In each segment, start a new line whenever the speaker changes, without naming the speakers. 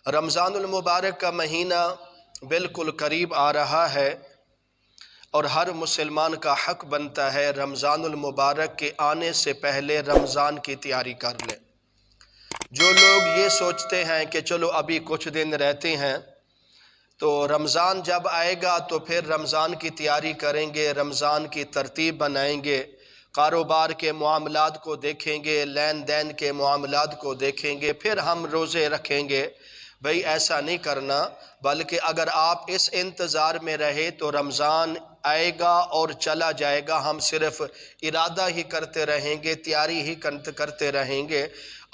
رمضان المبارک کا مہینہ بالکل قریب آ رہا ہے اور ہر مسلمان کا حق بنتا ہے رمضان المبارک کے آنے سے پہلے رمضان کی تیاری کر لے۔ جو لوگ یہ سوچتے ہیں کہ چلو ابھی کچھ دن رہتے ہیں تو رمضان جب آئے گا تو پھر رمضان کی تیاری کریں گے، رمضان کی ترتیب بنائیں گے، کاروبار کے معاملات کو دیکھیں گے، لین دین کے معاملات کو دیکھیں گے، پھر ہم روزے رکھیں گے۔ بھئی ایسا نہیں کرنا، بلکہ اگر آپ اس انتظار میں رہے تو رمضان آئے گا اور چلا جائے گا، ہم صرف ارادہ ہی کرتے رہیں گے، تیاری ہی کرتے رہیں گے۔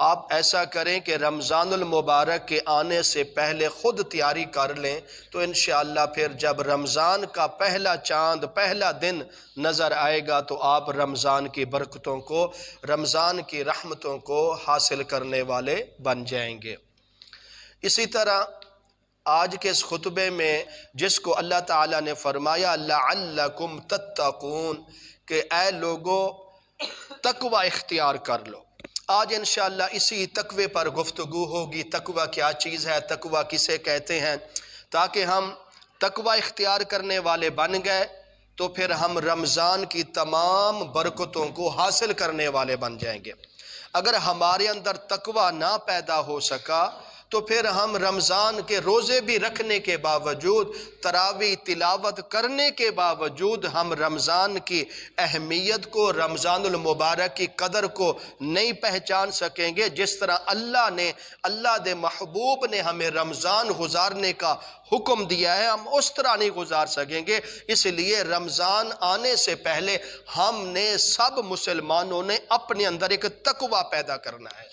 آپ ایسا کریں کہ رمضان المبارک کے آنے سے پہلے خود تیاری کر لیں، تو انشاءاللہ پھر جب رمضان کا پہلا چاند، پہلا دن نظر آئے گا تو آپ رمضان کی برکتوں کو، رمضان کی رحمتوں کو حاصل کرنے والے بن جائیں گے۔ اسی طرح آج کے اس خطبے میں جس کو اللہ تعالیٰ نے فرمایا لعلکم تتقون کہ اے لوگو تقوی اختیار کر لو، آج انشاءاللہ اسی تقوی پر گفتگو ہوگی۔ تقوی کیا چیز ہے، تقوی کسے کہتے ہیں، تاکہ ہم تقوی اختیار کرنے والے بن گئے تو پھر ہم رمضان کی تمام برکتوں کو حاصل کرنے والے بن جائیں گے۔ اگر ہمارے اندر تقوی نہ پیدا ہو سکا تو پھر ہم رمضان کے روزے بھی رکھنے کے باوجود، تراویح تلاوت کرنے کے باوجود ہم رمضان کی اہمیت کو، رمضان المبارک کی قدر کو نہیں پہچان سکیں گے۔ جس طرح اللہ دے محبوب نے ہمیں رمضان گزارنے کا حکم دیا ہے، ہم اس طرح نہیں گزار سکیں گے۔ اس لیے رمضان آنے سے پہلے ہم نے سب مسلمانوں نے اپنے اندر ایک تقوی پیدا کرنا ہے۔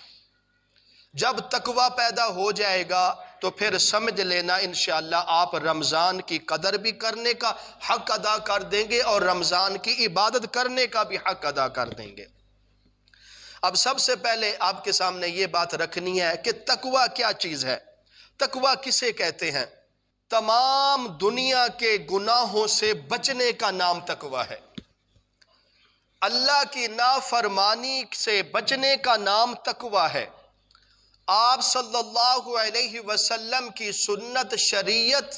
جب تقوی پیدا ہو جائے گا تو پھر سمجھ لینا انشاءاللہ آپ رمضان کی قدر بھی کرنے کا حق ادا کر دیں گے اور رمضان کی عبادت کرنے کا بھی حق ادا کر دیں گے۔ اب سب سے پہلے آپ کے سامنے یہ بات رکھنی ہے کہ تقوی کیا چیز ہے، تقوی کسے کہتے ہیں۔ تمام دنیا کے گناہوں سے بچنے کا نام تقوی ہے، اللہ کی نافرمانی سے بچنے کا نام تقوی ہے، آپ صلی اللہ علیہ وسلم کی سنت شریعت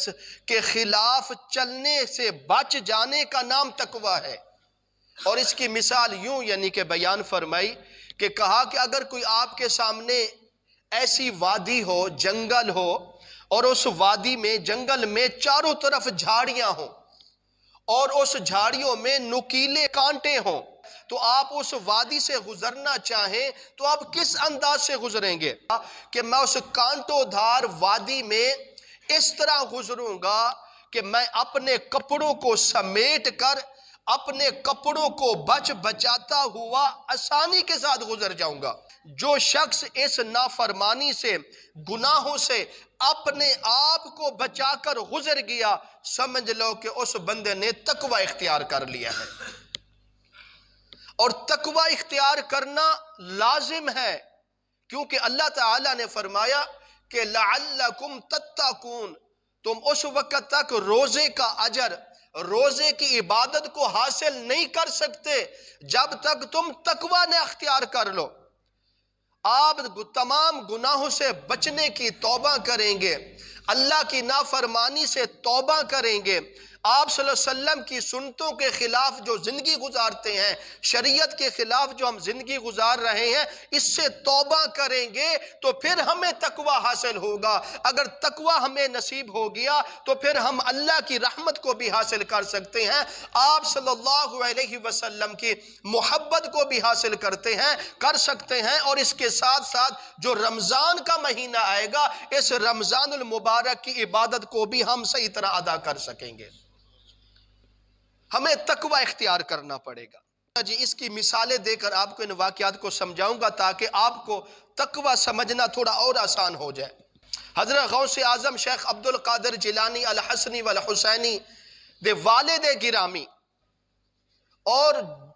کے خلاف چلنے سے بچ جانے کا نام تقوی ہے۔ اور اس کی مثال یوں یعنی کہ بیان فرمائی کہ کہا کہ اگر کوئی آپ کے سامنے ایسی وادی ہو، جنگل ہو، اور اس وادی میں، جنگل میں چاروں طرف جھاڑیاں ہوں اور اس جھاڑیوں میں نکیلے کانٹے ہوں، تو آپ اس وادی سے گزرنا چاہیں تو آپ کس انداز سے گزریں گے؟ کہ میں اس کانٹوں دھار وادی میں اس طرح گزروں گا کہ میں اپنے کپڑوں کو سمیٹ کر، اپنے کپڑوں کو بچاتا ہوا آسانی کے ساتھ گزر جاؤں گا۔ جو شخص اس نافرمانی سے، گناہوں سے اپنے آپ کو بچا کر گزر گیا، سمجھ لو کہ اس بندے نے تقوی اختیار کر لیا ہے۔ اور تقوی اختیار کرنا لازم ہے، کیونکہ اللہ تعالیٰ نے فرمایا کہ لعلکم تتقون، تم اس وقت تک روزے کا اجر، روزے کی عبادت کو حاصل نہیں کر سکتے جب تک تم تقوی نہ اختیار کر لو۔ آپ تمام گناہوں سے بچنے کی توبہ کریں گے، اللہ کی نافرمانی سے توبہ کریں گے، آپ صلی اللہ علیہ وسلم کی سنتوں کے خلاف جو زندگی گزارتے ہیں، شریعت کے خلاف جو ہم زندگی گزار رہے ہیں، اس سے توبہ کریں گے تو پھر ہمیں تقوی حاصل ہوگا۔ اگر تقوی ہمیں نصیب ہو گیا تو پھر ہم اللہ کی رحمت کو بھی حاصل کر سکتے ہیں، آپ صلی اللہ علیہ وسلم کی محبت کو بھی حاصل کر سکتے ہیں، اور اس کے ساتھ ساتھ جو رمضان کا مہینہ آئے گا، اس رمضان المبارک کی عبادت کو بھی ہم صحیح طرح ادا کر سکیں گے۔ ہمیں تقوی اختیار کرنا پڑے گا۔ جی اس کی مثالیں دے کر آپ کو ان واقعات کو سمجھاؤں گا تاکہ آپ کو تقوی سمجھنا تھوڑا اور آسان ہو جائے۔ حضرت غوث اعظم شیخ عبد القادر جیلانی الحسنی والحسینی دے والد گرامی، اور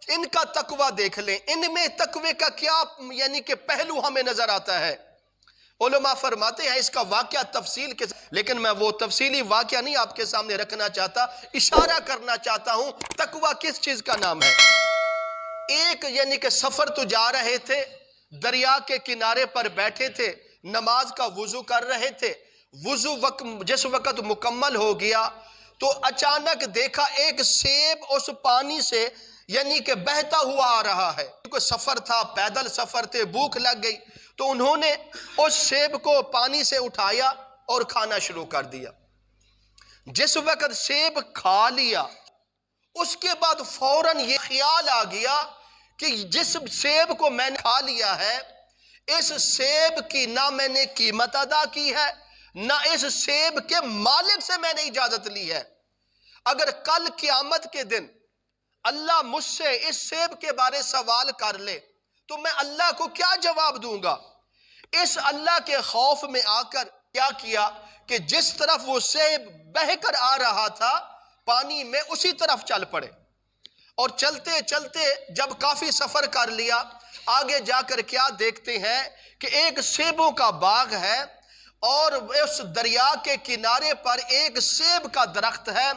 ان کا تقوی دیکھ لیں، ان میں تقوی کا کیا یعنی کہ پہلو ہمیں نظر آتا ہے۔ علماء فرماتے ہیں اس کا واقعہ تفصیل کے، لیکن میں وہ تفصیلی واقعہ نہیں آپ کے سامنے رکھنا چاہتا، اشارہ کرنا چاہتا ہوں تقوی کس چیز کا نام ہے۔ ایک یعنی کہ سفر تو جا رہے تھے، دریا کے کنارے پر بیٹھے تھے، نماز کا وضو کر رہے تھے، وضو جس وقت مکمل ہو گیا تو اچانک دیکھا ایک سیب اس پانی سے یعنی کہ بہتا ہوا آ رہا ہے. کوئی سفر تھا، پیدل سفر تھے، بھوک لگ گئی تو انہوں نے اس سیب کو پانی سے اٹھایا اور کھانا شروع کر دیا. جس وقت سیب کھا لیا اس کے بعد فوراً یہ خیال آ گیا کہ جس سیب کو میں نے کھا لیا ہے اس سیب کی نہ میں نے قیمت ادا کی ہے، نہ اس سیب کے مالک سے میں نے اجازت لی ہے. اگر کل قیامت کے دن اللہ مجھ سے اس سیب کے بارے سوال کر لے تو میں اللہ کو کیا جواب دوں گا؟ اس اللہ کے خوف میں آ کر کیا کیا کہ جس طرف وہ سیب بہہ کر آ رہا تھا پانی میں اسی طرف چل پڑے. اور چلتے چلتے جب کافی سفر کر لیا آگے جا کر کیا دیکھتے ہیں کہ ایک سیبوں کا باغ ہے اور اس دریا کے کنارے پر ایک سیب کا درخت ہے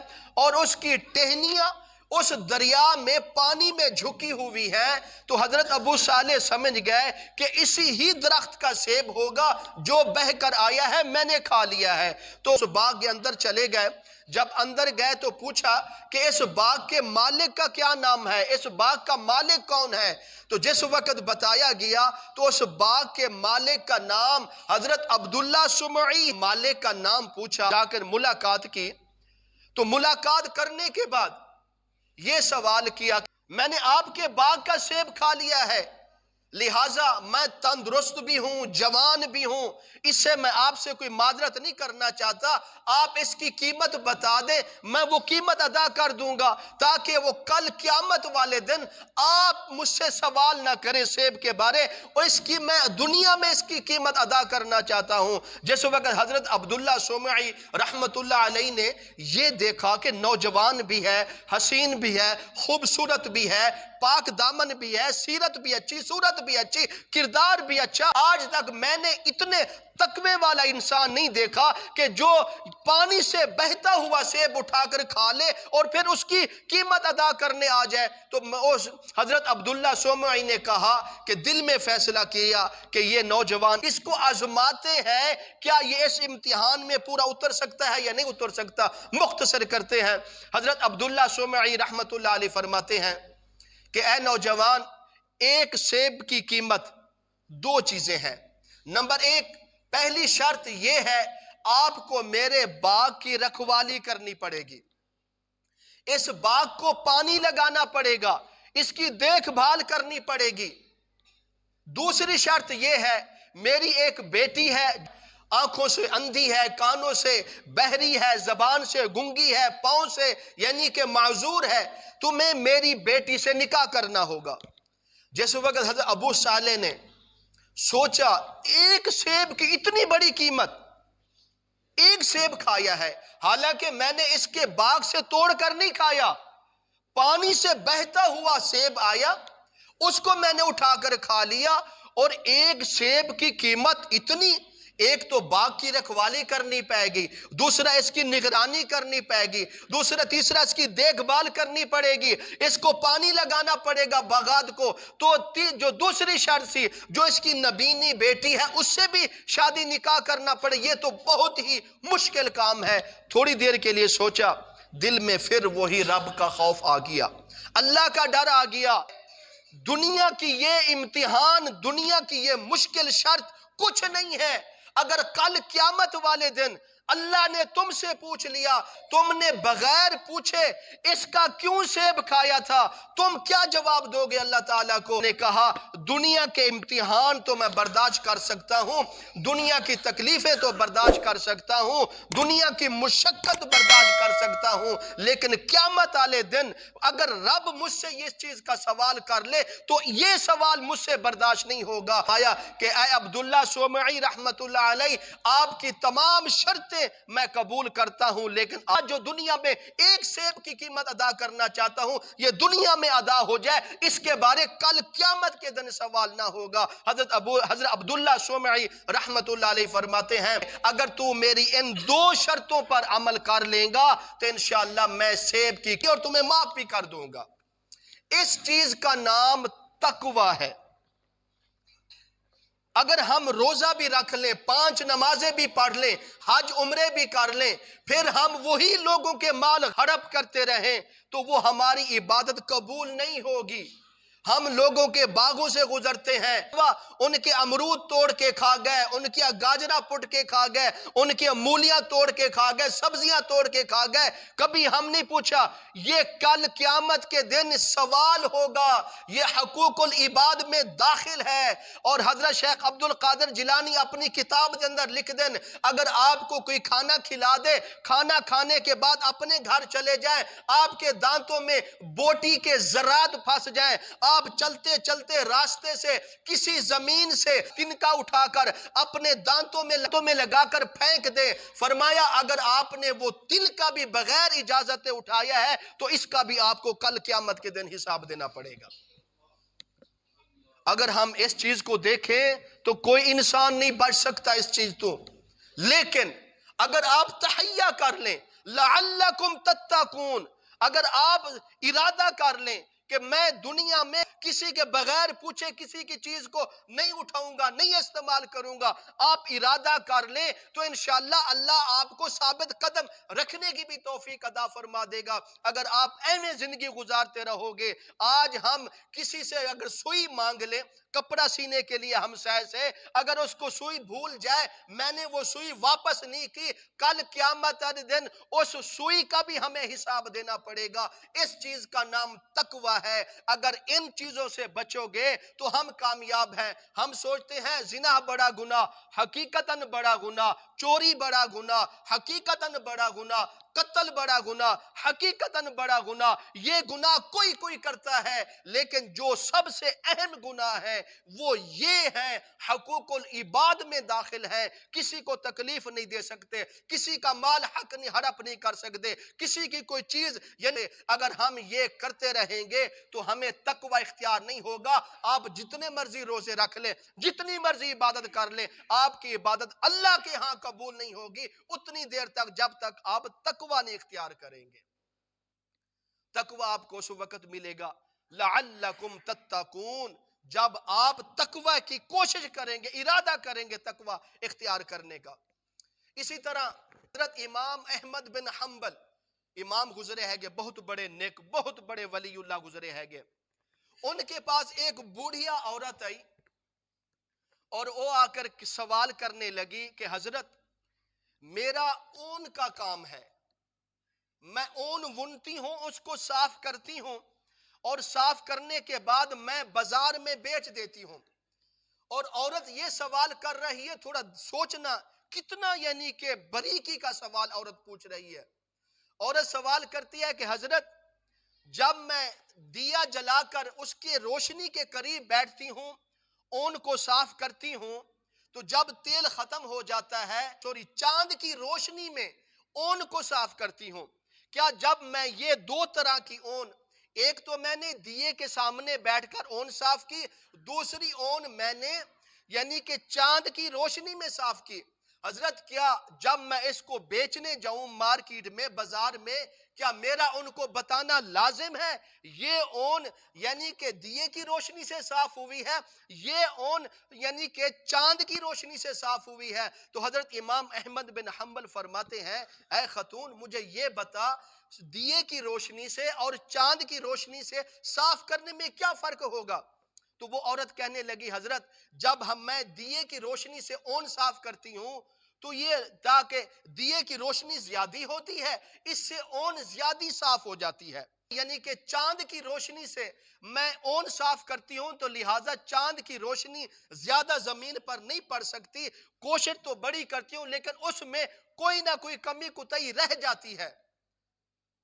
اور اس کی ٹہنیاں اس دریا میں پانی میں جھکی ہوئی ہیں. تو حضرت ابو صالح سمجھ گئے کہ اسی ہی درخت کا سیب ہوگا جو بہہ کر آیا ہے، میں نے کھا لیا ہے. تو اس باغ کے اندر چلے گئے. جب اندر گئے تو پوچھا کہ اس باغ کے مالک کا کیا نام ہے، اس باغ کا مالک کون ہے؟ تو جس وقت بتایا گیا تو اس باغ کے مالک کا نام حضرت عبداللہ سمعی. مالک کا نام پوچھا، جا کر ملاقات کی. تو ملاقات کرنے کے بعد یہ سوال کیا میں نے آپ کے باغ کا سیب کھا لیا ہے، لہٰذا میں تندرست بھی ہوں، جوان بھی ہوں، اس سے میں آپ سے کوئی معذرت نہیں کرنا چاہتا. آپ اس کی قیمت بتا دیں، میں وہ قیمت ادا کر دوں گا تاکہ وہ کل قیامت والے دن آپ مجھ سے سوال نہ کریں سیب کے بارے، اور اس کی میں دنیا میں اس کی قیمت ادا کرنا چاہتا ہوں. جس وقت حضرت عبداللہ سمعی رحمت اللہ علیہ نے یہ دیکھا کہ نوجوان بھی ہے، حسین بھی ہے، خوبصورت بھی ہے، پاک دامن بھی ہے، سیرت بھی اچھی، صورت بھی اچھی، کردار بھی اچھا، آج تک میں نے اتنے تقوی والا انسان نہیں دیکھا کہ جو پانی سے بہتا ہوا سیب اٹھا کر کھا لے اور پھر اس کی قیمت ادا کرنے آ جائے. تو حضرت عبداللہ سمعی نے کہا کہ دل میں فیصلہ کیا کہ یہ نوجوان اس کو آزماتے ہیں، کیا یہ اس امتحان میں پورا اتر سکتا ہے یا نہیں اتر سکتا. مختصر کرتے ہیں، حضرت عبداللہ سمعی رحمت اللہ علیہ فرماتے ہیں کہ اے نوجوان، ایک سیب کی قیمت دو چیزیں ہیں. نمبر ایک، پہلی شرط یہ ہے آپ کو میرے باغ کی رکھوالی کرنی پڑے گی، اس باغ کو پانی لگانا پڑے گا، اس کی دیکھ بھال کرنی پڑے گی. دوسری شرط یہ ہے میری ایک بیٹی ہے، آنکھوں سے اندھی ہے، کانوں سے بہری ہے، زبان سے گنگی ہے، پاؤں سے یعنی کہ معذور ہے، تمہیں میری بیٹی سے نکاح کرنا ہوگا. جس وقت حضرت ابو صالح نے سوچا ایک سیب کی اتنی بڑی قیمت، ایک سیب کھایا ہے، حالانکہ میں نے اس کے باغ سے توڑ کر نہیں کھایا، پانی سے بہتا ہوا سیب آیا اس کو میں نے اٹھا کر کھا لیا، اور ایک سیب کی قیمت اتنی، ایک تو باغ کی رکھوالی کرنی پائے گی، دوسرا اس کی نگرانی کرنی پائے گی، تیسرا اس کی دیکھ بھال کرنی پڑے گی، اس کو پانی لگانا پڑے گا باغات کو. تو جو دوسری شرط تھی جو اس کی نبینی بیٹی ہے اس سے بھی شادی نکاح کرنا پڑے. یہ تو بہت ہی مشکل کام ہے. تھوڑی دیر کے لیے سوچا، دل میں پھر وہی رب کا خوف آ گیا، اللہ کا ڈر آ گیا. دنیا کی یہ امتحان، دنیا کی یہ مشکل شرط کچھ نہیں ہے. اگر کل قیامت والے دن اللہ نے تم سے پوچھ لیا، تم نے بغیر پوچھے اس کا کیوں سیب کھایا تھا، تم کیا جواب دو گے اللہ تعالیٰ کو؟ نے کہا دنیا کے امتحان تو میں برداشت کر سکتا ہوں، دنیا کی تکلیفیں تو برداشت کر سکتا ہوں، دنیا کی مشقت برداشت کر سکتا ہوں، لیکن قیامت والے دن اگر رب مجھ سے یہ چیز کا سوال کر لے تو یہ سوال مجھ سے برداشت نہیں ہوگا. آیا کہ اے عبداللہ سمعی رحمت اللہ علیہ، آپ کی تمام شرطیں میں قبول کرتا ہوں، لیکن آج جو دنیا میں ایک سیب کی قیمت ادا کرنا چاہتا ہوں یہ دنیا میں ادا ہو جائے، اس کے بارے کل قیامت کے دن سوال نہ ہوگا. حضرت عبداللہ سمعی رحمت اللہ علیہ فرماتے ہیں اگر تو میری ان دو شرطوں پر عمل کر لیں گا تو انشاءاللہ میں سیب کی اور تمہیں معاف بھی کر دوں گا. اس چیز کا نام تقوی ہے. اگر ہم روزہ بھی رکھ لیں، 5 نمازیں بھی پڑھ لیں، حج عمرے بھی کر لیں، پھر ہم وہی لوگوں کے مال ہڑپ کرتے رہیں تو وہ ہماری عبادت قبول نہیں ہوگی۔ ہم لوگوں کے باغوں سے گزرتے ہیں، ان کے امرود توڑ کے کھا گئے، ان کی گاجرہ پٹ کے کھا گئے، ان کی مولیاں توڑ کے کھا گئے، سبزیاں توڑ کے کھا گئے۔ کبھی ہم نہیں پوچھا یہ کل قیامت کے دن سوال ہوگا، یہ حقوق العباد میں داخل ہے۔ اور حضرت شیخ عبد القادر جیلانی اپنی کتاب کے اندر لکھ دیں، اگر آپ کو کوئی کھانا کھلا دے، کھانا کھانے کے بعد اپنے گھر چلے جائیں، آپ کے دانتوں میں بوٹی کے ذرات پھنس جائیں، آپ چلتے چلتے راستے سے کسی زمین سے تنکا اٹھا کر اپنے دانتوں میں لگا کر پھینک دے، فرمایا اگر آپ نے وہ تنکا بھی بغیر اجازت اٹھایا ہے تو اس کا بھی آپ کو کل قیامت کے دن حساب دینا پڑے گا۔ اگر ہم اس چیز کو دیکھیں تو کوئی انسان نہیں بچ سکتا اس چیز تو، لیکن اگر آپ تحیہ کر لیں لعلکم تتقون، اگر آپ ارادہ کر لیں کہ میں دنیا میں کسی کے بغیر پوچھے کسی کی چیز کو نہیں اٹھاؤں گا، نہیں استعمال کروں گا، آپ ارادہ کر لیں تو انشاءاللہ اللہ آپ کو ثابت قدم رکھنے کی بھی توفیق عطا فرما دے گا۔ اگر آپ ایویں زندگی گزارتے رہو گے، آج ہم کسی سے اگر سوئی مانگ لیں کپڑا سینے کے لیے ہمسائے سے، اگر اس کو سوئی بھول جائے، میں نے وہ سوئی واپس نہیں کی، کل قیامت والے دن اس سوئی کا بھی ہمیں حساب دینا پڑے گا۔ اس چیز کا نام تقوی ہے۔ اگر ان چیزوں سے بچو گے تو ہم کامیاب ہیں۔ ہم سوچتے ہیں زنا بڑا گناہ، حقیقتاً بڑا گناہ، چوری بڑا گناہ، حقیقتاً بڑا گناہ، قتل بڑا گناہ، حقیقتاً بڑا گناہ، یہ گناہ کوئی کرتا ہے، لیکن جو سب سے اہم گناہ ہے وہ یہ ہے، حقوق العباد میں داخل ہے۔ کسی کو تکلیف نہیں دے سکتے، کسی کا مال حق نہیں ہڑپ نہیں کر سکتے، کسی کی کوئی چیز، یعنی اگر ہم یہ کرتے رہیں گے تو ہمیں تقوی اختیار نہیں ہوگا۔ آپ جتنے مرضی روزے رکھ لیں، جتنی مرضی عبادت کر لیں، آپ کی عبادت اللہ کے ہاں قبول نہیں ہوگی اتنی دیر تک جب تک آپ تقوی نہیں اختیار کریں گے۔ تقوی آپ کو اس وقت ملے گا لعلکم تتقون، جب آپ تقوی کی کوشش کریں گے، ارادہ کریں گے تقوی اختیار کرنے کا۔ اسی طرح حضرت امام احمد بن حنبل امام گزرے ہیں گے، بہت بڑے نیک، بہت بڑے ولی اللہ گزرے ہیں گے۔ ان کے پاس ایک بوڑھیا عورت آئی اور وہ آ کر سوال کرنے لگی کہ حضرت میرا اون کا کام ہے، میں اون بنتی ہوں، اس کو صاف کرتی ہوں، اور صاف کرنے کے بعد میں بازار میں بیچ دیتی ہوں۔ اور عورت یہ سوال کر رہی ہے، تھوڑا سوچنا کتنا یعنی کہ باریکی کا سوال عورت پوچھ رہی ہے۔ عورت سوال کرتی ہے کہ حضرت جب میں دیا جلا کر اس کے روشنی کے قریب بیٹھتی ہوں، اون کو صاف کرتی ہوں، تو جب تیل ختم ہو جاتا ہے چاند کی روشنی میں اون کو صاف کرتی ہوں، کیا جب میں یہ دو طرح کی اون، ایک تو میں نے دیے کے سامنے بیٹھ کر اون صاف کی، دوسری اون میں نے یعنی کہ چاند کی روشنی میں صاف کی، حضرت کیا جب میں اس کو بیچنے جاؤں مارکیٹ میں، بازار میں، کیا میرا ان کو بتانا لازم ہے یہ اون یعنی کہ دیے کی روشنی سے صاف ہوئی ہے، یہ اون یعنی کہ چاند کی روشنی سے صاف ہوئی ہے؟ تو حضرت امام احمد بن حنبل فرماتے ہیں اے خاتون مجھے یہ بتا، دیے کی روشنی سے اور چاند کی روشنی سے صاف کرنے میں کیا فرق ہوگا؟ تو وہ عورت کہنے لگی حضرت جب میں دیے کی روشنی سے اون صاف کرتی ہوں تو یہ تاکہ دیے کی روشنی زیادہ ہوتی ہے، اس سے اون زیادہ صاف ہو جاتی ہے، یعنی کہ چاند کی روشنی سے میں اون صاف کرتی ہوں تو لہٰذا چاند کی روشنی زیادہ زمین پر نہیں پڑ سکتی، کوشش تو بڑی کرتی ہوں لیکن اس میں کوئی نہ کوئی کمی کوتاہی رہ جاتی ہے۔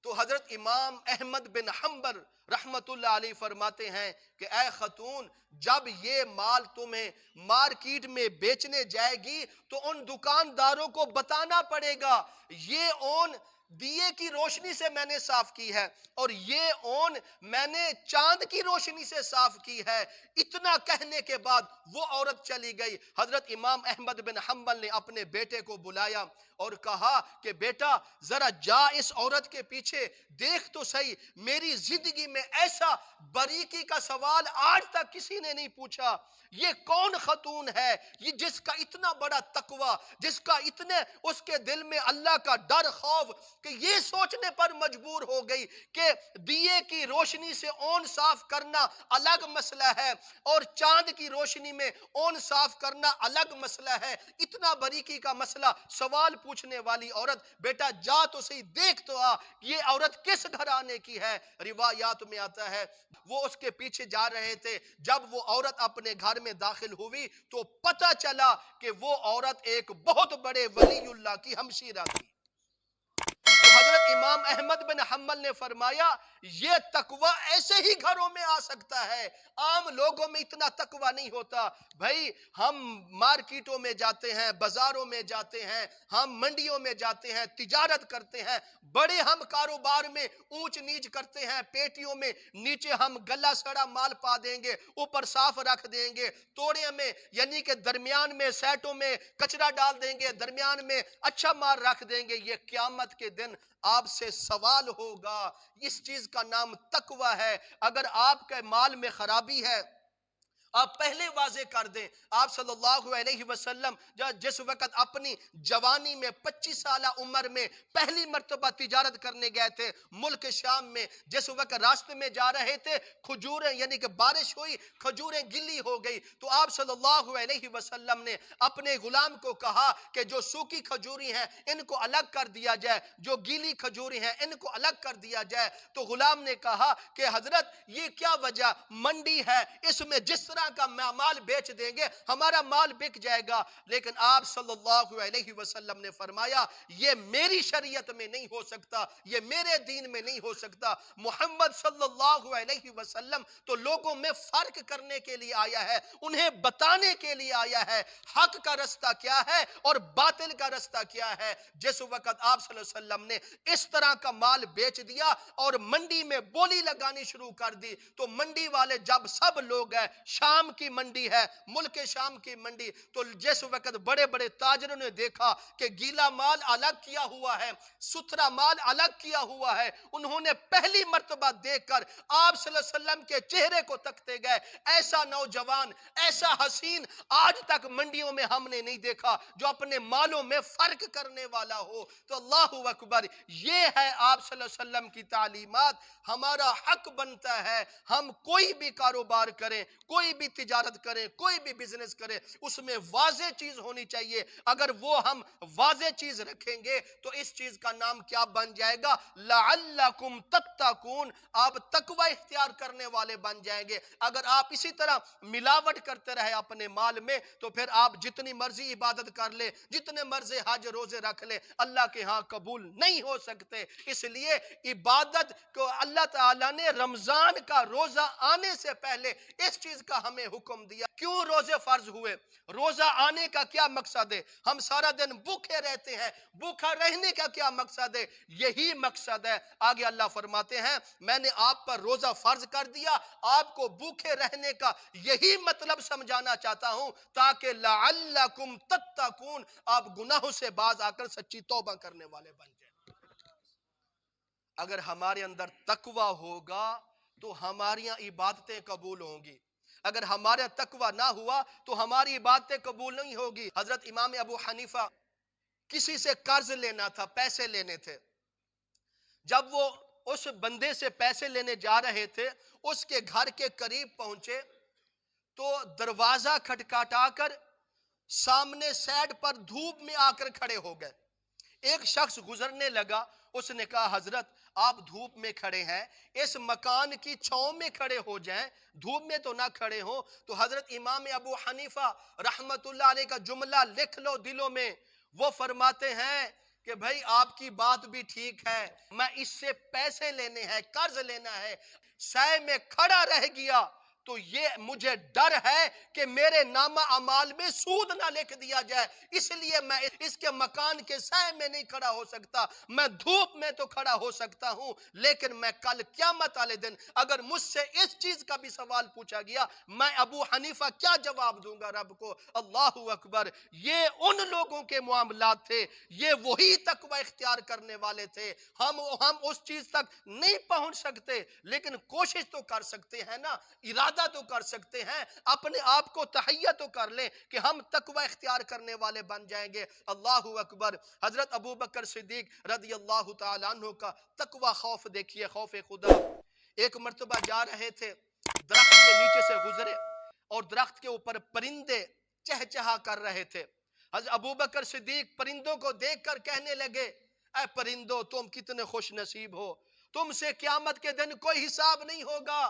تو حضرت امام احمد بن حنبل رحمت اللہ علیہ فرماتے ہیں کہ اے خاتون جب یہ مال تمہیں مارکیٹ میں بیچنے جائے گی تو ان دکانداروں کو بتانا پڑے گا یہ اون دیے کی روشنی سے میں نے صاف کی ہے اور یہ اون میں نے چاند کی روشنی سے صاف کی ہے۔ اتنا کہنے کے بعد وہ عورت چلی گئی۔ حضرت امام احمد بن حنبل نے اپنے بیٹے کو بلایا اور کہا کہ بیٹا ذرا جا اس عورت کے پیچھے دیکھ تو صحیح، میری زندگی میں ایسا باریکی کا سوال آج تک کسی نے نہیں پوچھا، یہ کون خاتون ہے یہ جس کا اتنا بڑا تقوی، جس کا اتنے اس کے دل میں اللہ کا ڈر خوف کہ یہ سوچنے پر مجبور ہو گئی کہ دیے کی روشنی سے اون صاف کرنا الگ مسئلہ ہے اور چاند کی روشنی میں اون صاف کرنا الگ مسئلہ ہے۔ اتنا باریکی کا مسئلہ سوال پوچھنے والی عورت، بیٹا جا تو صحیح دیکھ تو آ یہ عورت کس گھرانے کی ہے۔ روایات میں آتا ہے وہ اس کے پیچھے جا رہے تھے، جب وہ عورت اپنے گھر میں داخل ہوئی تو پتہ چلا کہ وہ عورت ایک بہت بڑے ولی اللہ کی ہمشیرہ تھی۔ تو حضرت امام احمد بن حنبل نے فرمایا یہ تقوی ایسے ہی گھروں میں آ سکتا ہے، عام لوگوں میں اتنا تقوی نہیں ہوتا۔ بھائی ہم مارکیٹوں میں جاتے ہیں، بازاروں میں جاتے ہیں، ہم منڈیوں میں جاتے ہیں، تجارت کرتے ہیں، بڑے ہم کاروبار میں اونچ نیچ کرتے ہیں، پیٹیوں میں نیچے ہم گلا سڑا مال پا دیں گے، اوپر صاف رکھ دیں گے، توڑے میں یعنی کہ درمیان میں سیٹوں میں کچرا ڈال دیں گے، درمیان میں اچھا مال رکھ دیں گے۔ یہ قیامت کے دن آپ سے سوال ہوگا، اس چیز کا نام تقوی ہے۔ اگر آپ کے مال میں خرابی ہے آپ پہلے واضح کر دیں۔ آپ صلی اللہ علیہ وسلم جس وقت اپنی جوانی میں 25 سالہ عمر میں پہلی مرتبہ تجارت کرنے گئے تھے ملک شام میں، جس وقت راستے میں جا رہے تھے کھجوریں یعنی کہ بارش ہوئی، کھجوریں گلی ہو گئی، تو آپ صلی اللہ علیہ وسلم نے اپنے غلام کو کہا کہ جو سوکھی کھجوری ہیں ان کو الگ کر دیا جائے، جو گیلی کھجوری ہیں ان کو الگ کر دیا جائے۔ تو غلام نے کہا کہ حضرت یہ کیا وجہ، منڈی ہے اس میں جس طرح کا مال بیچ دیں گے ہمارا مال بک جائے گا۔ لیکن آپ صلی اللہ علیہ وسلم نے فرمایا یہ میری شریعت میں نہیں ہو سکتا، یہ میرے دین میں نہیں ہو سکتا۔ محمد صلی اللہ علیہ وسلم تو لوگوں میں فرق کرنے کے لیے آیا ہے، انہیں بتانے کے لیے آیا ہے حق کا رستہ کیا ہے اور باطل کا رستہ کیا ہے۔ جس وقت آپ صلی اللہ علیہ وسلم نے اس طرح کا مال بیچ دیا اور منڈی میں بولی لگانی شروع کر دی تو منڈی والے جب سب لوگ ہیں، شام کی منڈی ہے، ملک شام کی منڈی، تو جس وقت بڑے بڑے تاجروں نے دیکھا کہ گیلا مال الگ کیا ہوا ہے، ستھرا مال الگ کیا ہوا ہے، انہوں نے پہلی مرتبہ دیکھ کر آپ صلی اللہ علیہ وسلم کے چہرے کو تکتے گئے، ایسا نوجوان، ایسا حسین آج تک منڈیوں میں ہم نے نہیں دیکھا جو اپنے مالوں میں فرق کرنے والا ہو۔ تو اللہ اکبر، یہ ہے آپ صلی اللہ علیہ وسلم کی تعلیمات۔ ہمارا حق بنتا ہے ہم کوئی بھی کاروبار کریں، کوئی بھی تجارت کریں، کوئی بھی بزنس کریں، اس میں واضح چیز ہونی چاہیے۔ اگر وہ ہم واضح چیز رکھیں گے تو اس چیز کا نام کیا بن جائے گا، لعلکم تتقون، آپ تقوی اختیار کرنے والے بن جائیں گے۔ اگر آپ اسی طرح ملاوٹ کرتے رہے اپنے مال میں تو پھر آپ جتنی مرضی عبادت کر لیں، جتنے مرضی حج روزے رکھ لیں، اللہ کے ہاں قبول نہیں ہو سکتے۔ اس لیے عبادت کو اللہ تعالیٰ نے رمضان کا روزہ آنے سے پہلے اس چیز کا ہمیں حکم دیا۔ کیوں روزے فرض ہوئے؟ روزہ آنے کا کیا مقصد ہے؟ ہم سارا دن بھوکے رہتے ہیں، بھوکا رہنے کا کیا مقصد ہے؟ یہی مقصد ہے۔ آگے اللہ فرماتے ہیں میں نے آپ پر روزہ فرض کر دیا آپ کو بھوکے رہنے کا، یہی مطلب سمجھانا چاہتا ہوں تاکہ لعلکم تتقون، آپ گناہوں سے باز آ کر سچی توبہ کرنے والے بن جائیں۔ اگر ہمارے اندر تقوی ہوگا تو ہماری عبادتیں قبول ہوں گی، اگر ہمارا تقوی نہ ہوا تو ہماری عبادتیں قبول نہیں ہوگی۔ حضرت امام ابو حنیفہ کسی سے قرض لینا تھا، پیسے لینے تھے، جب وہ اس بندے سے پیسے لینے جا رہے تھے اس کے گھر کے قریب پہنچے تو دروازہ کھٹکھٹا کر سامنے سائڈ پر دھوپ میں آ کر کھڑے ہو گئے۔ ایک شخص گزرنے لگا، اس نے کہا حضرت آپ دھوپ میں کھڑے ہیں، اس مکان کی چھاؤں میں کھڑے ہو جائیں، دھوپ میں تو نہ کھڑے ہوں۔ تو حضرت امام ابو حنیفہ رحمت اللہ علیہ کا جملہ لکھ لو دلوں میں، وہ فرماتے ہیں کہ بھائی آپ کی بات بھی ٹھیک ہے، میں اس سے پیسے لینے ہیں، قرض لینا ہے، سائے میں کھڑا رہ گیا تو یہ مجھے ڈر ہے کہ میرے نامہ اعمال میں سود نہ لکھ دیا جائے، اس لیے میں اس کے مکان کے سائے میں نہیں کھڑا ہو سکتا، میں دھوپ میں تو کھڑا ہو سکتا ہوں، لیکن میں کل قیامت والے دن اگر مجھ سے اس چیز کا بھی سوال پوچھا گیا، میں ابو حنیفہ کیا جواب دوں گا رب کو؟ اللہ اکبر۔ یہ ان لوگوں کے معاملات تھے، یہ وہی تقوی اختیار کرنے والے تھے۔ ہم اس چیز تک نہیں پہنچ سکتے، لیکن کوشش تو کر سکتے ہیں نا، ارادہ تو کر سکتے ہیں، اپنے آپ کو تہیہ تو کر لیں کہ ہم تقوی اختیار کرنے والے بن جائیں گے۔ اللہ اکبر۔ حضرت ابو بکر صدیق رضی اللہ تعالیٰ عنہ کا تقوی خوف دیکھیے، خوف خدا۔ ایک مرتبہ جا رہے تھے، درخت کے نیچے سے گزرے اور درخت کے اوپر پرندے چہچہا کر رہے تھے۔ حضرت ابو بکر صدیق پرندوں کو دیکھ کر کہنے لگے، اے پرندوں تم کتنے خوش نصیب ہو، تم سے قیامت کے دن کوئی حساب نہیں ہوگا۔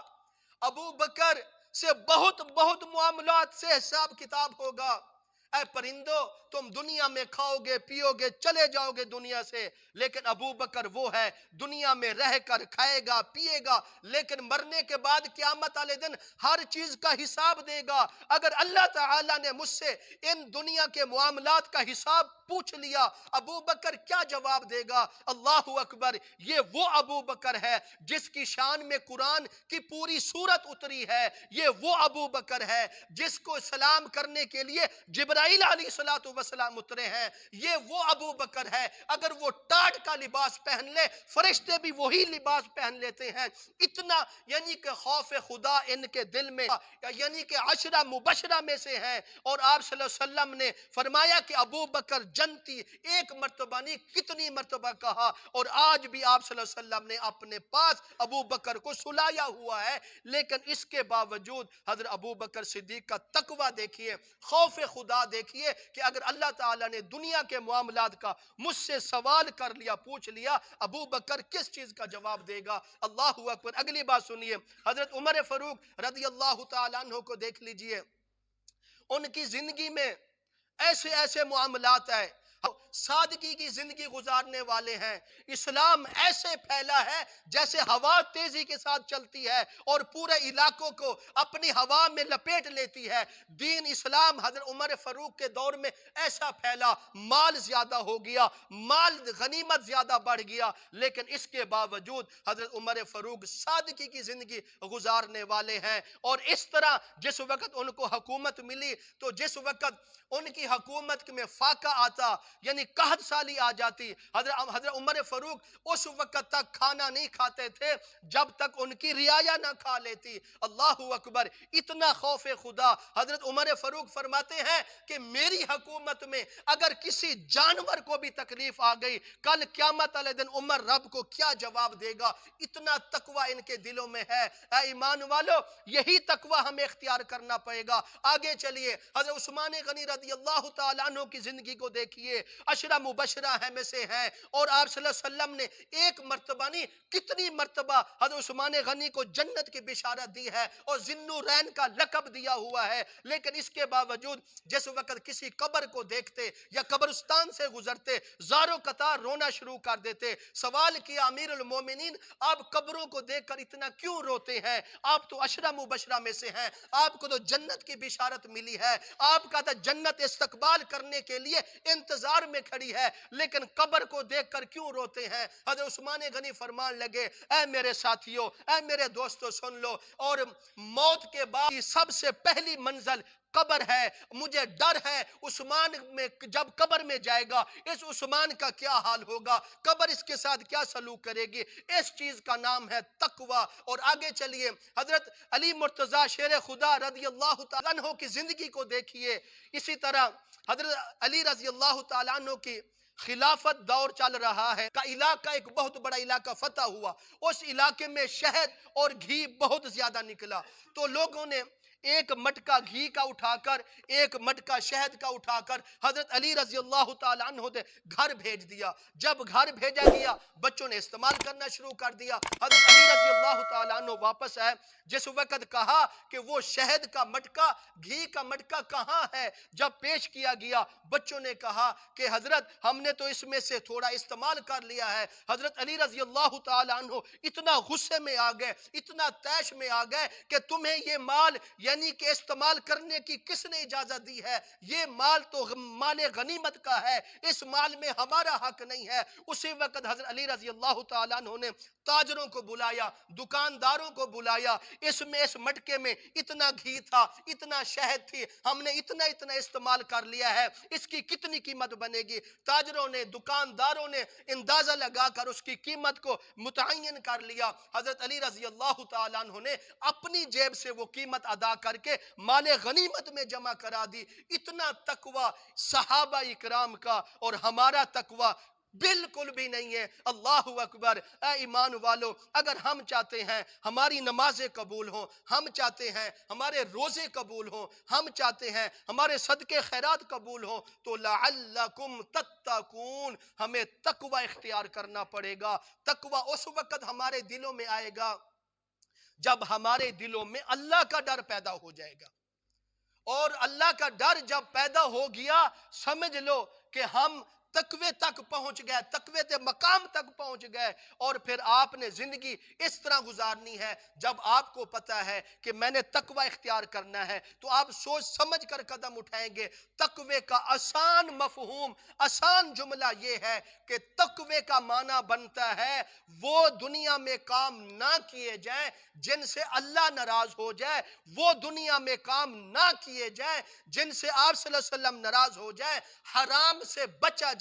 ابو بکر سے بہت معاملات سے حساب کتاب ہوگا۔ اے پرندو تم دنیا میں کھاؤ گے پیو گے چلے جاؤ گے دنیا سے، لیکن ابو بکر وہ ہے دنیا میں رہ کر کھائے گا پیے گا، لیکن مرنے کے بعد قیامت والے دن ہر چیز کا حساب دے گا۔ اگر اللہ تعالیٰ نے مجھ سے ان دنیا کے معاملات کا حساب پوچھ لیا، ابو بکر کیا جواب دے گا؟ اللہ اکبر۔ یہ وہ ابو بکر ہے جس کی شان میں قرآن کی پوری سورت اتری ہے، یہ وہ ابو بکر ہے جس کو سلام کرنے کے لیے جبرائیل علیہ السلام اترے ہیں، یہ وہ ابو بکر ہے اگر وہ ٹاٹ کا لباس پہن لے فرشتے بھی وہی لباس پہن لیتے ہیں۔ اتنا یعنی کہ خوف خدا ان کے دل میں، یعنی کہ عشرہ مبشرہ میں سے ہیں، اور آپ صلی اللہ علیہ وسلم نے فرمایا کہ ابو بکر جنتی، ایک مرتبہ نہیں کتنی مرتبہ کہا، اور آج بھی آپ صلی اللہ علیہ وسلم نے اپنے پاس ابو بکر کو سلایا ہوا ہے، لیکن اس کے باوجود حضرت ابو بکر صدیق کا تقوی دیکھیے، خوف خدا دیکھیے کہ اگر اللہ تعالیٰ نے دنیا کے معاملات کا مجھ سے سوال کر لیا پوچھ لیا، ابو بکر کس چیز کا جواب دے گا؟ اللہ اکبر۔ اگلی بات سنیے، حضرت عمر فاروق رضی اللہ تعالیٰ عنہ کو دیکھ لیجئے، ان کی زندگی میں ایسے معاملات ہیں، سادگی کی زندگی گزارنے والے ہیں۔ اسلام ایسے پھیلا ہے جیسے ہوا تیزی کے ساتھ چلتی ہے اور پورے علاقوں کو اپنی ہوا میں لپیٹ لیتی ہے۔ دین اسلام حضرت عمر فاروق کے دور میں ایسا پھیلا، مال زیادہ ہو گیا، مال غنیمت زیادہ بڑھ گیا، لیکن اس کے باوجود حضرت عمر فاروق سادگی کی زندگی گزارنے والے ہیں۔ اور اس طرح جس وقت ان کو حکومت ملی تو جس وقت ان کی حکومت میں فاقہ آتا، یعنی قحط سالی آ جاتی، حضرت عمر فاروق اس وقت تک کھانا نہیں کھاتے تھے جب تک ان کی رعایا نہ کھا لیتی۔ اللہ اکبر۔ اتنا خوف خدا، حضرت عمر فاروق فرماتے ہیں کہ میری حکومت میں اگر کسی جانور کو بھی تکلیف آ گئی، کل قیامت والے دن عمر رب کو کیا جواب دے گا؟ اتنا تقوی ان کے دلوں میں ہے۔ اے ایمان والو، یہی تقوی ہمیں اختیار کرنا پڑے گا۔ آگے چلیے، حضرت عثمان غنی رضی اللہ تعالیٰ عنہ کی زندگی کو دیکھیے، عشرہ مبشرہ میں سے ہیں، اور آپ صلی اللہ علیہ وسلم نے ایک مرتبہ نہیں کتنی مرتبہ حضرت عثمان غنی کو جنت کی بشارت دی ہے اور ذوالنورین کا لقب دیا ہوا ہے، لیکن اس کے باوجود جس وقت کسی قبر کو دیکھتے یا قبرستان سے گزرتے زاروں قطار رونا شروع کر دیتے۔ سوال کیا امیر المومنین، آپ قبروں کو دیکھ کر اتنا کیوں روتے ہیں؟ آپ تو عشرہ مبشرہ میں سے ہیں، آپ کو تو جنت کی بشارت ملی ہے، آپ کا تو جنت استقبال کرنے کے لیے انتظار میں کھڑی ہے، لیکن قبر کو دیکھ کر کیوں روتے ہیں؟ حضرت عثمان غنی فرمان لگے، اے میرے ساتھیوں، اے میرے دوستو سن لو، اور موت کے بعد سب سے پہلی منزل قبر ہے۔ مجھے ڈر ہے عثمان میں جب قبر میں جائے گا اس عثمان کا کیا حال ہوگا، قبر اس کے ساتھ کیا سلوک کرے گی، اس چیز کا نام ہے تقوی۔ اور آگے چلیے، حضرت علی مرتضی شیر خدا رضی اللہ تعالیٰ عنہ کی زندگی کو دیکھیے، اسی طرح حضرت علی رضی اللہ تعالیٰ عنہ کی خلافت دور چل رہا ہے، کا علاقہ ایک بہت بڑا علاقہ فتح ہوا، اس علاقے میں شہد اور گھی بہت زیادہ نکلا، تو لوگوں نے ایک مٹکا گھی کا اٹھا کر، ایک مٹکا شہد کا اٹھا کر حضرت علی رضی اللہ تعالیٰ عنہ نے گھر بھیج دیا۔ جب گھر بھیجا گیا بچوں نے استعمال کرنا شروع کر دیا۔ حضرت علی رضی اللہ تعالیٰ عنہ واپس آئے، جس وقت کہا کہ وہ شہد کا مٹکا، گھی کا مٹکا کہاں ہے؟ جب پیش کیا گیا بچوں نے کہا کہ حضرت ہم نے تو اس میں سے تھوڑا استعمال کر لیا ہے۔ حضرت علی رضی اللہ تعالیٰ عنہ اتنا غصے میں آ گئے، اتنا طیش میں آ گئے کہ تمہیں یہ مال یعنی کہ استعمال کرنے کی کس نے اجازت دی ہے؟ یہ مال تو مال غنیمت کا ہے، اس مال میں ہمارا حق نہیں ہے۔ اسی وقت حضرت علی رضی اللہ تعالیٰ عنہ نے تاجروں کو بلایا، دکانداروں کو بلایا، اس مٹکے میں اتنا گھی تھا، اتنا شہد تھی، ہم نے اتنا استعمال کر لیا ہے، اس کی کتنی قیمت بنے گی؟ تاجروں نے، دکانداروں نے اندازہ لگا کر اس کی قیمت کو متعین کر لیا۔ حضرت علی رضی اللہ تعالیٰ عنہ نے اپنی جیب سے وہ قیمت ادا کر کے مال غنیمت میں جمع کرا دی۔ اتنا تقوی صحابہ اکرام کا اور ہمارا تقوی بالکل بھی نہیں ہے۔ اللہ اکبر۔ اے ایمان والو، اگر ہم چاہتے ہیں ہماری نمازیں قبول ہوں، ہم چاہتے ہیں ہمارے روزے قبول ہوں، ہم چاہتے ہیں ہمارے صدقے خیرات قبول ہوں، تو لعلکم تتقون، ہمیں تقوی اختیار کرنا پڑے گا۔ تقوی اس وقت ہمارے دلوں میں آئے گا جب ہمارے دلوں میں اللہ کا ڈر پیدا ہو جائے گا، اور اللہ کا ڈر جب پیدا ہو گیا سمجھ لو کہ ہم تقوی تک پہنچ گئے، تقوی کے مقام تک پہنچ گئے۔ اور پھر آپ نے زندگی اس طرح گزارنی ہے، جب آپ کو پتہ ہے کہ میں نے تقوی اختیار کرنا ہے تو آپ سوچ سمجھ کر قدم اٹھائیں گے۔ تقوی کا آسان مفہوم، آسان جملہ یہ ہے کہ تقوی کا معنی بنتا ہے وہ دنیا میں کام نہ کیے جائیں جن سے اللہ ناراض ہو جائے، وہ دنیا میں کام نہ کیے جائیں جن سے آپ صلی اللہ علیہ وسلم ناراض ہو جائے، حرام سے بچا جائے۔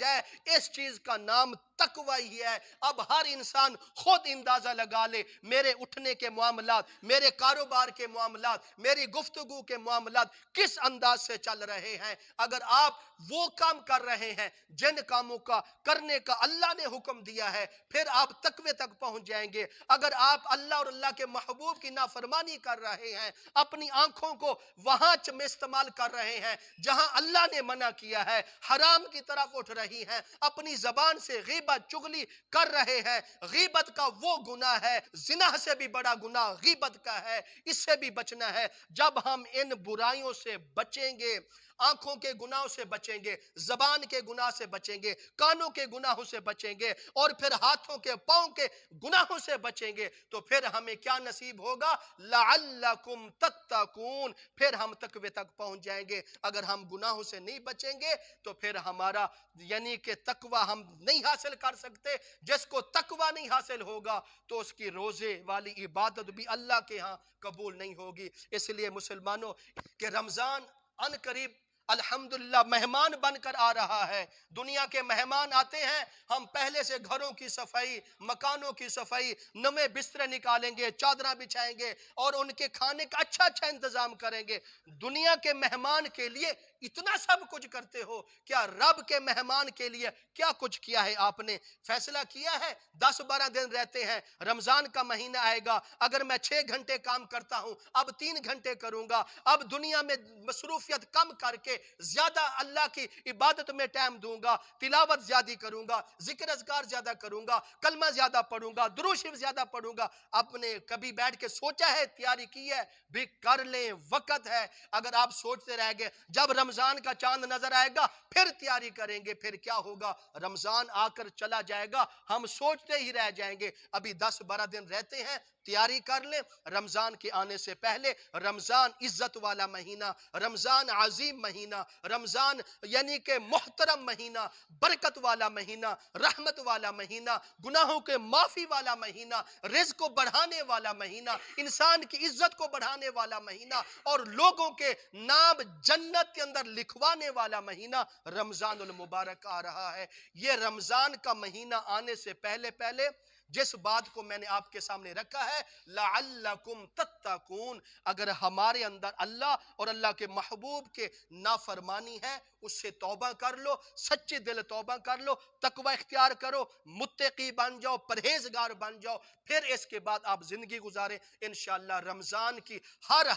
اس چیز کا نام تقوی ہی ہے۔ اب ہر انسان خود اندازہ لگا لے، میرے اٹھنے کے معاملات، میرے کاروبار کے معاملات، میری گفتگو کے معاملات کس انداز سے چل رہے ہیں۔ اگر آپ وہ کام کر رہے ہیں جن کاموں کا کرنے کا اللہ نے حکم دیا ہے، پھر آپ تقوی تک پہنچ جائیں گے۔ اگر آپ اللہ اور اللہ کے محبوب کی نافرمانی کر رہے ہیں، اپنی آنکھوں کو وہاں میں استعمال کر رہے ہیں جہاں اللہ نے منع کیا ہے، حرام کی طرف اٹھ رہی ہیں، اپنی زبان سے غیبت چغلی کر رہے ہیں، غیبت کا وہ گناہ ہے، زنا سے بھی بڑا گناہ غیبت کا ہے، اس سے بھی بچنا ہے۔ جب ہم ان برائیوں سے بچیں گے، آنکھوں کے گناہوں سے بچیں گے، زبان کے گناہ سے بچیں گے، کانوں کے گناہوں سے بچیں گے، اور پھر ہاتھوں کے پاؤں کے گناہوں سے بچیں گے، تو پھر ہمیں کیا نصیب ہوگا؟ لعلکم تتقون، پھر ہم تقوی تک پہنچ جائیں گے۔ اگر ہم گناہوں سے نہیں بچیں گے تو پھر ہمارا یعنی کہ تقوی ہم نہیں حاصل کر سکتے۔ جس کو تقوی نہیں حاصل ہوگا تو اس کی روزے والی عبادت بھی اللہ کے ہاں قبول نہیں ہوگی۔ اس لیے مسلمانوں کہ رمضان ان قریب الحمدللہ مہمان بن کر آ رہا ہے۔ دنیا کے مہمان آتے ہیں، ہم پہلے سے گھروں کی صفائی، مکانوں کی صفائی، نئے بسترے نکالیں گے، چادریں بچھائیں گے اور ان کے کھانے کا اچھا انتظام کریں گے۔ دنیا کے مہمان کے لیے اتنا سب کچھ کرتے ہو، کیا رب کے مہمان کے لیے کیا کچھ کیا ہے؟ آپ نے فیصلہ کیا ہے 10-12 دن رہتے ہیں، رمضان کا مہینہ آئے گا، اگر میں 6 گھنٹے کام کرتا ہوں اب 3 گھنٹے کروں گا، اب دنیا میں مصروفیت کم کر کے زیادہ اللہ کی عبادت میں ٹائم دوں گا، تلاوت زیادہ کروں گا، ذکر اذکار زیادہ کروں گا، کلمہ زیادہ پڑھوں گا، درود شریف زیادہ پڑھوں گا۔ آپ نے کبھی بیٹھ کے سوچا ہے، تیاری کی ہے؟ بھی کر لیں، وقت ہے۔ اگر آپ سوچتے رہ گئے جب رمضان کا چاند نظر آئے گا پھر تیاری کریں گے، پھر کیا ہوگا؟ رمضان آ کر چلا جائے گا، ہم سوچتے ہی رہ جائیں گے۔ ابھی 10-12 دن رہتے ہیں، تیاری کر لیں رمضان کے آنے سے پہلے۔ رمضان عزت والا مہینہ، رمضان عظیم مہینہ، رمضان یعنی کہ محترم مہینہ، برکت والا مہینہ، رحمت والا مہینہ، گناہوں کے معافی والا مہینہ، رزق کو بڑھانے والا مہینہ، انسان کی عزت کو بڑھانے والا مہینہ، اور لوگوں کے نام جنت کے اندر لکھوانے والا مہینہ رمضان المبارک آ رہا ہے۔ یہ رمضان کا مہینہ آنے سے پہلے جس بات کو میں نے آپ کے سامنے رکھا ہے لعلکم تتقون، اگر ہمارے اندر اللہ اور اللہ کے محبوب کے نافرمانی ہے اس سے توبہ کر لو، سچے دل توبہ کر لو، تقوی اختیار کرو، متقی بن جاؤ، پرہیزگار بن جاؤ، پھر اس کے بعد آپ زندگی گزاریں انشاءاللہ رمضان کی ہر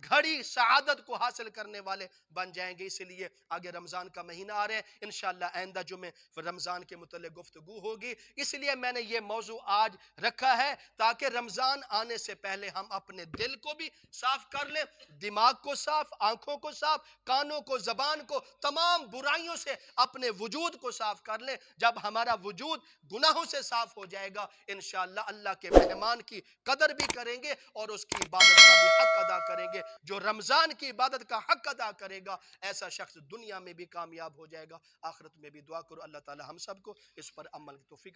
گھڑی سعادت کو حاصل کرنے والے بن جائیں گے۔ اس لیے آگے رمضان کا مہینہ آ رہے ہیں، انشاءاللہ آئندہ جمعے رمضان کے متعلق گفتگو ہوگی، اس لیے میں نے یہ موضوع آج رکھا ہے تاکہ رمضان آنے سے پہلے ہم اپنے دل کو بھی صاف کر لیں، دماغ کو صاف، آنکھوں کو صاف، کانوں کو، زبان کو، تمام برائیوں سے اپنے وجود کو صاف کر لیں۔ جب ہمارا وجود گناہوں سے صاف ہو جائے گا انشاءاللہ اللہ کے مہمان کی قدر بھی کریں گے اور اس کی عبادت کا بھی حق ادا کریں گے۔ جو رمضان کی عبادت کا حق ادا کرے گا ایسا شخص دنیا میں بھی کامیاب ہو جائے گا، آخرت میں بھی۔ دعا کرو اللہ تعالی ہم سب کو اس پر عمل کی توفیق